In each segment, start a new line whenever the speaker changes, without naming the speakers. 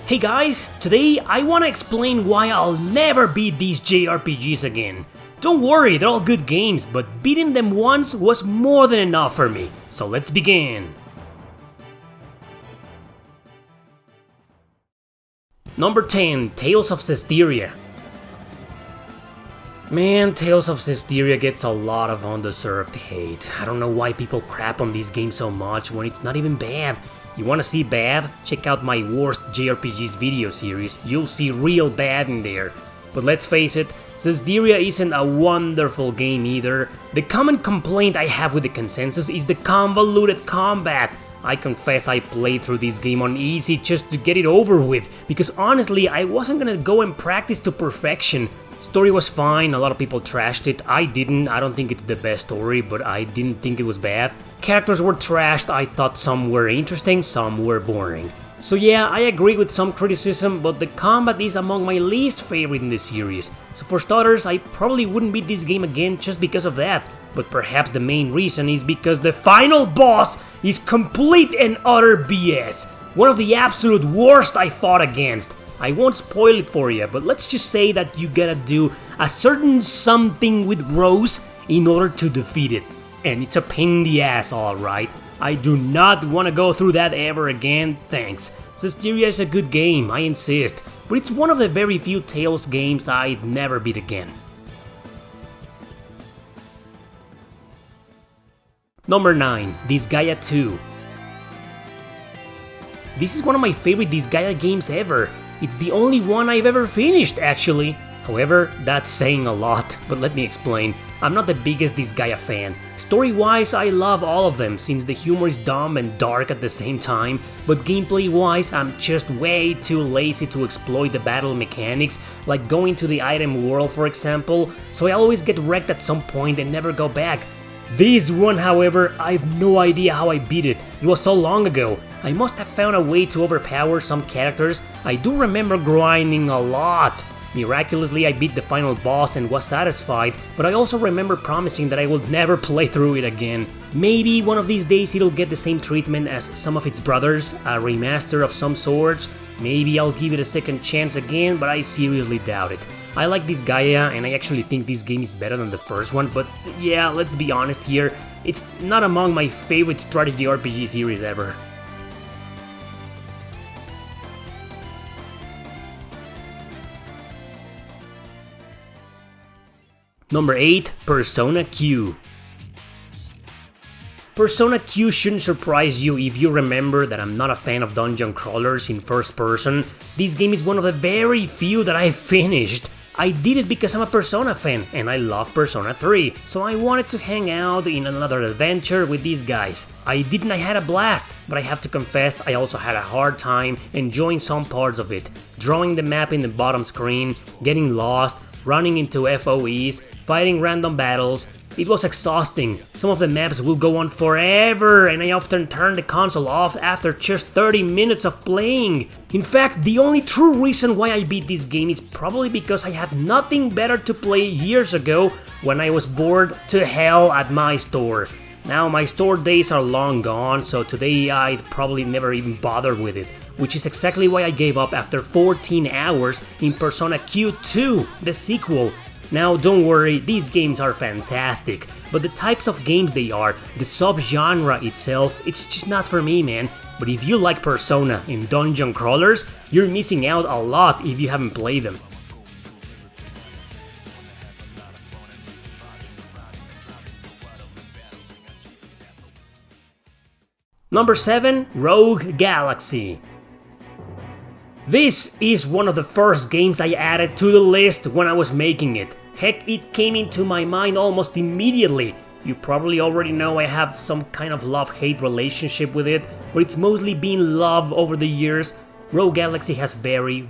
Hey guys, today I wanna explain why I'll never beat these JRPGs again. Don't worry, they're all good games, but beating them once was more than enough for me. So let's begin. Number 10, Tales of Zestiria. Man, Tales of Zestiria gets a lot of undeserved hate. I don't know why people crap on these games so much when it's not even bad. You wanna see bad? Check out my worst JRPGs video series, you'll see real bad in there. But let's face it, Zestiria isn't a wonderful game either. The common complaint I have with the consensus is the convoluted combat. I confess I played through this game on easy just to get it over with, because honestly I wasn't gonna go and practice to perfection. Story was fine, a lot of people trashed it, I didn't, I don't think it's the best story, but I didn't think it was bad. Characters were trashed, I thought some were interesting, some were boring. So yeah, I agree with some criticism, but the combat is among my least favorite in the series. So for starters, I probably wouldn't beat this game again just because of that. But perhaps the main reason is because the final boss is complete and utter BS. One of the absolute worst I fought against. I won't spoil it for you, but let's just say that you gotta do a certain something with Rose in order to defeat it. And it's a pain in the ass, alright. I do not want to go through that ever again, thanks. Zestiria is a good game, I insist, but it's one of the very few Tales games I'd never beat again. Number 9, Disgaea 2. This is one of my favorite Disgaea games ever. It's the only one I've ever finished, actually. However, that's saying a lot, but let me explain. I'm not the biggest Disgaea fan. Story-wise, I love all of them, since the humor is dumb and dark at the same time, but gameplay-wise, I'm just way too lazy to exploit the battle mechanics, like going to the item world for example, so I always get wrecked at some point and never go back. This one, however, I have no idea how I beat it. It was so long ago. I must have found a way to overpower some characters. I do remember grinding a lot. Miraculously, I beat the final boss and was satisfied, but I also remember promising that I would never play through it again. Maybe one of these days it'll get the same treatment as some of its brothers, a remaster of some sorts. Maybe I'll give it a second chance again, but I seriously doubt it. I like Disgaea, and I actually think this game is better than the first one, but yeah, let's be honest here, it's not among my favorite strategy RPG series ever. Number 8, Persona Q. Persona Q shouldn't surprise you if you remember that I'm not a fan of dungeon crawlers in first person. This game is one of the very few that I've finished. I did it because I'm a Persona fan, and I love Persona 3, so I wanted to hang out in another adventure with these guys. I had a blast, but I have to confess I also had a hard time enjoying some parts of it. Drawing the map in the bottom screen, getting lost, running into FOEs, fighting random battles. It was exhausting. Some of the maps will go on forever, and I often turn the console off after just 30 minutes of playing. In fact, the only true reason why I beat this game is probably because I had nothing better to play years ago when I was bored to hell at my store. Now my store days are long gone, so today I'd probably never even bother with it, which is exactly why I gave up after 14 hours in Persona Q2, the sequel. Now don't worry, these games are fantastic, but the types of games they are, the subgenre itself, it's just not for me, man. But if you like Persona and dungeon crawlers, you're missing out a lot if you haven't played them. Number 7, Rogue Galaxy. This is one of the first games I added to the list when I was making it. Heck, it came into my mind almost immediately. You probably already know I have some kind of love-hate relationship with it, but it's mostly been love over the years. Rogue Galaxy has very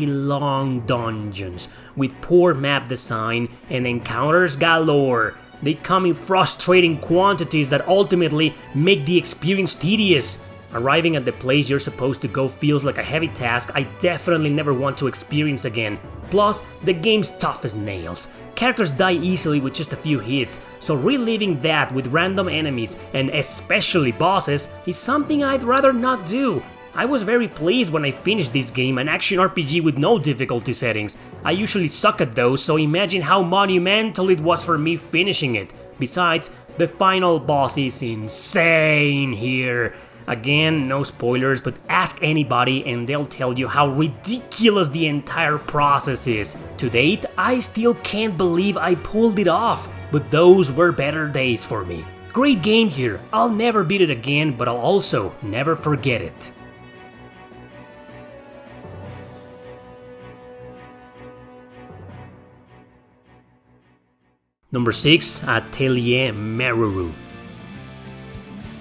long dungeons, with poor map design and encounters galore. They come in frustrating quantities that ultimately make the experience tedious. Arriving at the place you're supposed to go feels like a heavy task I definitely never want to experience again. Plus, the game's tough as nails. Characters die easily with just a few hits, so reliving that with random enemies, and especially bosses, is something I'd rather not do. I was very pleased when I finished this game, an action RPG with no difficulty settings. I usually suck at those, so imagine how monumental it was for me finishing it. Besides, the final boss is insane here. Again, no spoilers, but ask anybody and they'll tell you how ridiculous the entire process is. To date, I still can't believe I pulled it off, but those were better days for me. Great game here, I'll never beat it again, but I'll also never forget it. Number 6, Atelier Meru.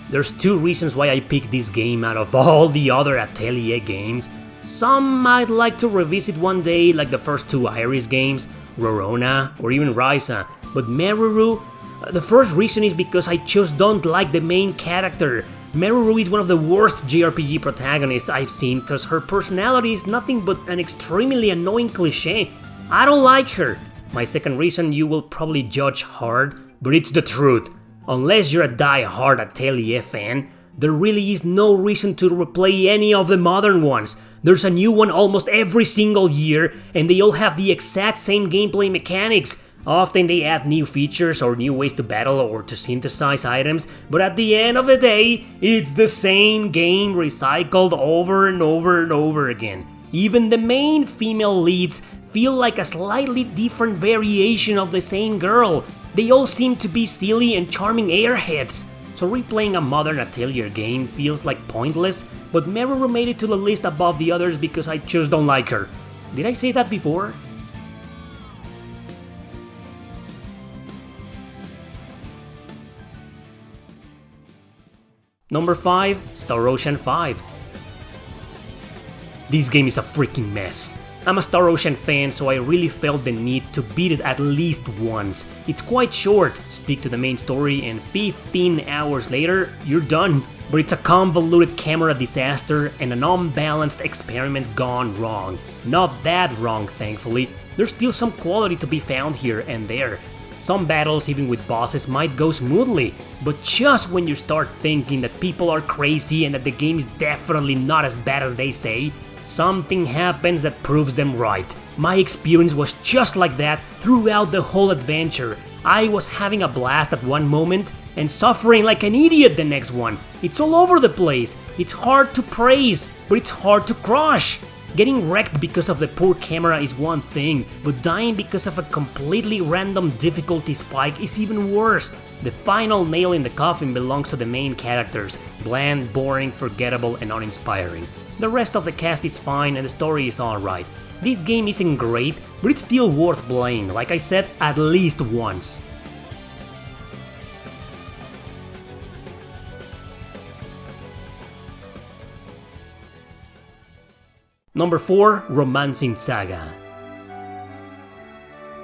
There's two reasons why I picked this game out of all the other Atelier games. Some I'd like to revisit one day, like the first two Iris games, Rorona or even Risa, but Meru, the first reason is because I just don't like the main character. Meru is one of the worst JRPG protagonists I've seen because her personality is nothing but an extremely annoying cliché. I don't like her. My second reason you will probably judge hard, but it's the truth. Unless you're a die-hard Atelier fan, there really is no reason to replay any of the modern ones. There's a new one almost every single year, and they all have the exact same gameplay mechanics. Often they add new features or new ways to battle or to synthesize items, but at the end of the day, it's the same game recycled over and over and over again. Even the main female leads feel like a slightly different variation of the same girl. They all seem to be silly and charming airheads. So replaying a modern Atelier game feels like pointless, but Meru made it to the list above the others because I just don't like her. Did I say that before? Number 5, Star Ocean 5. This game is a freaking mess. I'm a Star Ocean fan, so I really felt the need to beat it at least once. It's quite short, stick to the main story, and 15 hours later, you're done. But it's a convoluted camera disaster and an unbalanced experiment gone wrong. Not that wrong, thankfully. There's still some quality to be found here and there. Some battles, even with bosses, might go smoothly, but just when you start thinking that people are crazy and that the game is definitely not as bad as they say, something happens that proves them right. My experience was just like that throughout the whole adventure. I was having a blast at one moment and suffering like an idiot the next one. It's all over the place. It's hard to praise, but it's hard to crush. Getting wrecked because of the poor camera is one thing, but dying because of a completely random difficulty spike is even worse. The final nail in the coffin belongs to the main characters. Bland, boring, forgettable, and uninspiring. The rest of the cast is fine and the story is alright. This game isn't great, but it's still worth playing, like I said, at least once. Number 4, Romancing Saga.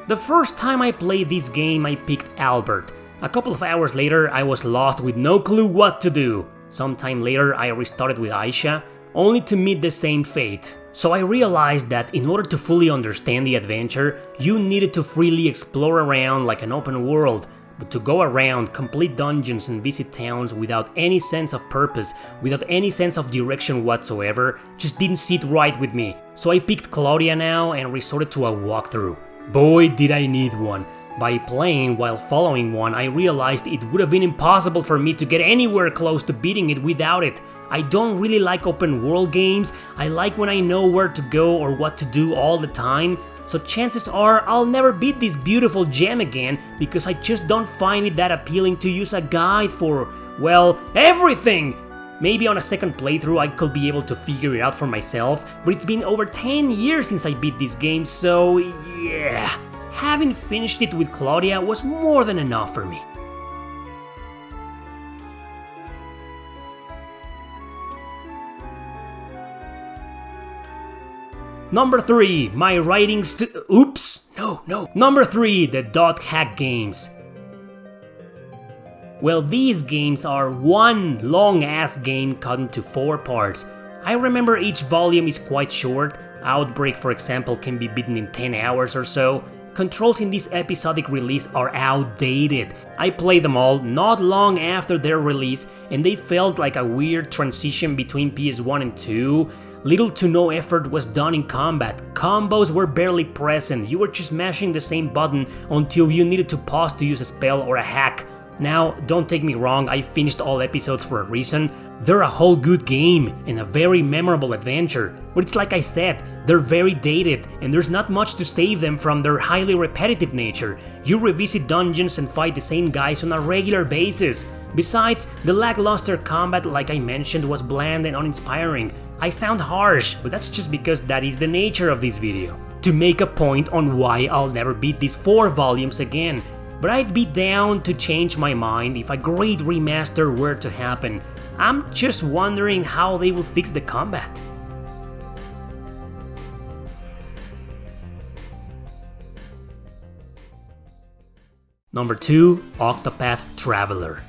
The first time I played this game I picked Albert. A couple of hours later I was lost with no clue what to do. Sometime later I restarted with Aisha, only to meet the same fate. So I realized that in order to fully understand the adventure, you needed to freely explore around like an open world, but to go around, complete dungeons and visit towns without any sense of purpose, without any sense of direction whatsoever, just didn't sit right with me. So I picked Claudia now and resorted to a walkthrough. Boy did I need one. By playing while following one, I realized it would have been impossible for me to get anywhere close to beating it without it. I don't really like open world games. I like when I know where to go or what to do all the time. So chances are I'll never beat this beautiful gem again because I just don't find it that appealing to use a guide for, well, everything! Maybe on a second playthrough I could be able to figure it out for myself, but it's been over 10 years since I beat this game, so yeah. Having finished it with Claudia was more than enough for me. Number 3, my writings Number 3, the dot hack games. Well, these games are one long-ass game cut into 4 parts. I remember each volume is quite short. Outbreak, for example, can be beaten in 10 hours or so. controls in this episodic release are outdated. I played them all not long after their release, and they felt like a weird transition between PS1 and 2. Little to no effort was done in combat, combos were barely present, you were just mashing the same button until you needed to pause to use a spell or a hack. Now, don't take me wrong, I finished all episodes for a reason. They're a whole good game and a very memorable adventure, but it's like I said, they're very dated and there's not much to save them from their highly repetitive nature. You revisit dungeons and fight the same guys on a regular basis. Besides, the lackluster combat, like I mentioned, was bland and uninspiring. I sound harsh, but that's just because that is the nature of this video. To make a point on why I'll never beat these 4 volumes again. But I'd be down to change my mind if a great remaster were to happen. I'm just wondering how they will fix the combat. Number 2, Octopath Traveler.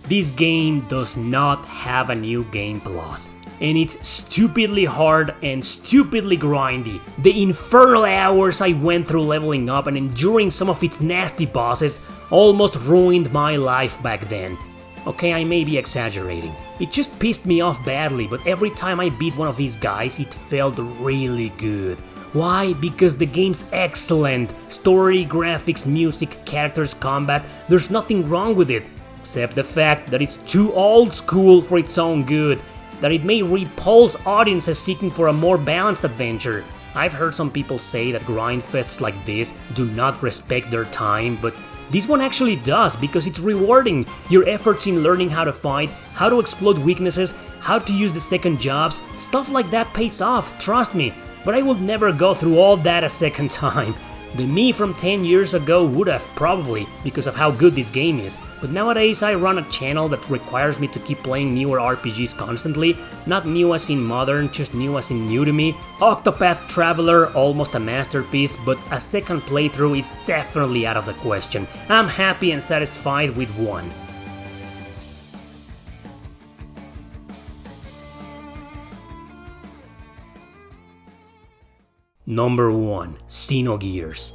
This game does not have a new game plus, and it's stupidly hard and stupidly grindy. The infernal hours I went through leveling up and enduring some of its nasty bosses almost ruined my life back then. Okay, I may be exaggerating. It just pissed me off badly, but every time I beat one of these guys, it felt really good. Why? Because the game's excellent. Story, graphics, music, characters, combat, there's nothing wrong with it. Except the fact that it's too old school for its own good, that it may repulse audiences seeking for a more balanced adventure. I've heard some people say that grindfests like this do not respect their time, but this one actually does because it's rewarding. Your efforts in learning how to fight, how to exploit weaknesses, how to use the second jobs, stuff like that pays off, trust me. But I would never go through all that a second time. The me from 10 years ago would have, probably, because of how good this game is. But nowadays I run a channel that requires me to keep playing newer RPGs constantly. Not new as in modern, just new as in new to me. Octopath Traveler, almost a masterpiece, but a second playthrough is definitely out of the question. I'm happy and satisfied with one. Number 1, Xenogears.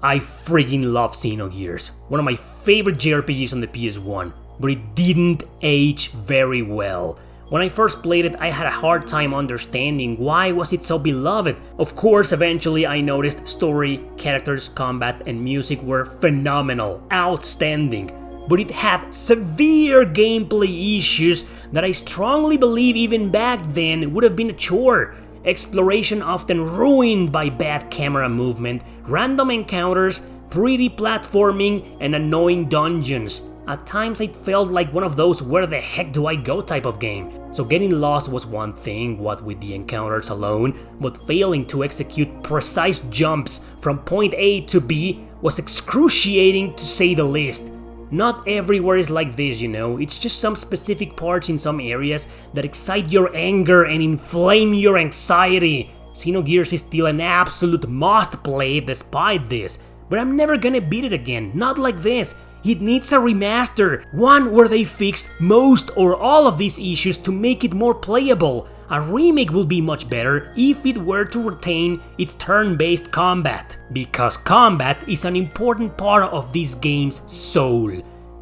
I freaking love Xenogears, one of my favorite JRPGs on the PS1, but it didn't age very well. When I first played it, I had a hard time understanding why was it so beloved. Of course, eventually I noticed story, characters, combat, and music were phenomenal, outstanding. But it had severe gameplay issues that I strongly believe even back then would have been a chore. Exploration often ruined by bad camera movement, random encounters, 3D platforming, and annoying dungeons. At times it felt like one of those where the heck do I go type of game. So getting lost was one thing, what with the encounters alone, but failing to execute precise jumps from point A to B was excruciating to say the least. Not everywhere is like this, you know, it's just some specific parts in some areas that excite your anger and inflame your anxiety. Xenogears is still an absolute must-play despite this, but I'm never gonna beat it again, not like this. It needs a remaster, one where they fix most or all of these issues to make it more playable. A remake will be much better if it were to retain its turn-based combat, because combat is an important part of this game's soul.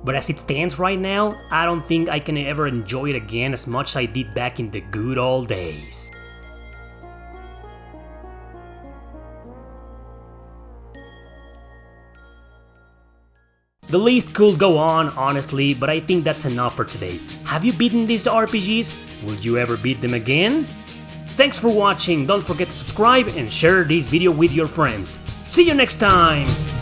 But as it stands right now, I don't think I can ever enjoy it again as much as I did back in the good old days. The list could go on, honestly, but I think that's enough for today. Have you beaten these RPGs? Will you ever beat them again? Thanks for watching, don't forget to subscribe and share this video with your friends. See you next time!